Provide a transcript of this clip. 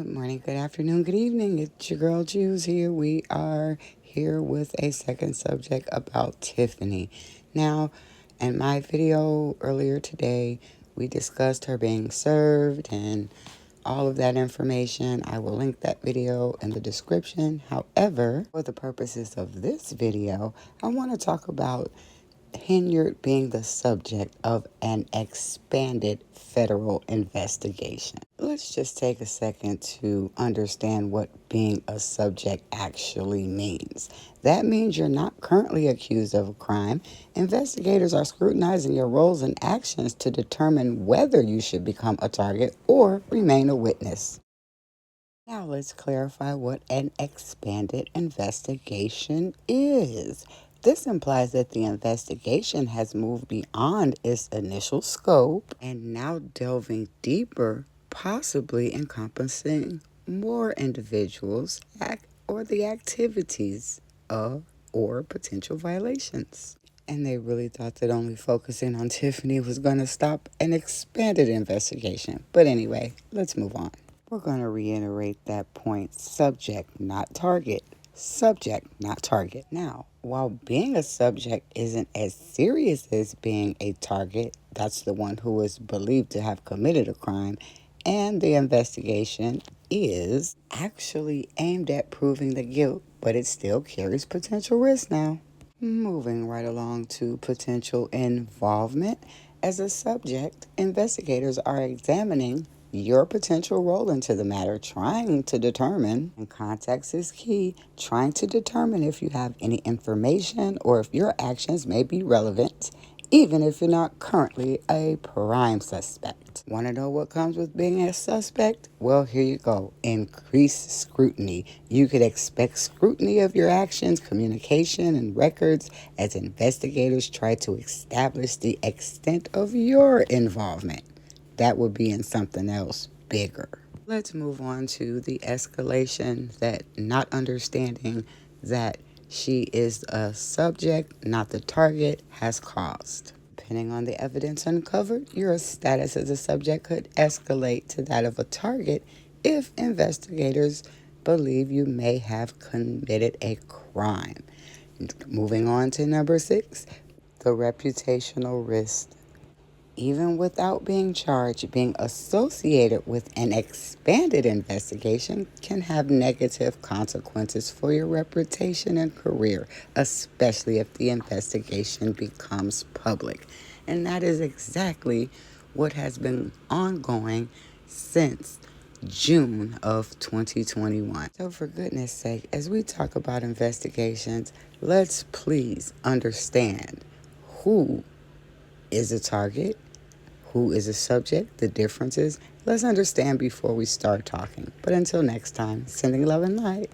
Good morning, good afternoon, good evening. It's your girl Jules here. We are here with a second subject about Tiffany. Now, in my video earlier today, we discussed her being served and all of that information. I will link that video in the description. However, for the purposes of this video, I want to talk about Henyard being the subject of an expanded federal investigation. Let's just take a second to understand what being a subject actually means. That means you're not currently accused of a crime. Investigators are scrutinizing your roles and actions to determine whether you should become a target or remain a witness. Now let's clarify what an expanded investigation is. This implies that the investigation has moved beyond its initial scope and now delving deeper, possibly encompassing more individuals or the activities of or potential violations. And they really thought that only focusing on Tiffany was going to stop an expanded investigation. But anyway, let's move on. We're going to reiterate that point. Subject, not target. Subject, not target. Now, while being a subject isn't as serious as being a target, that's the one who is believed to have committed a crime, and the investigation is actually aimed at proving the guilt, but it still carries potential risk now. Moving right along to potential involvement. As a subject, investigators are examining your potential role into the matter, trying to determine, and context is key, trying to determine if you have any information or if your actions may be relevant, even if you're not currently a prime suspect. Want to know what comes with being a suspect? Well, here you go. Increased scrutiny. You could expect scrutiny of your actions, communication, and records as investigators try to establish the extent of your involvement. That would be in something else bigger. Let's move on to the escalation that not understanding that she is a subject, not the target, has caused. Depending on the evidence uncovered, your status as a subject could escalate to that of a target if investigators believe you may have committed a crime. Moving on to number 6, the reputational risk. Even without being charged, being associated with an expanded investigation can have negative consequences for your reputation and career, especially if the investigation becomes public. And that is exactly what has been ongoing since June of 2021. So for goodness sake, as we talk about investigations, let's please understand who is a target, who is a subject, the differences. Let's understand before we start talking. But until next time, sending love and light.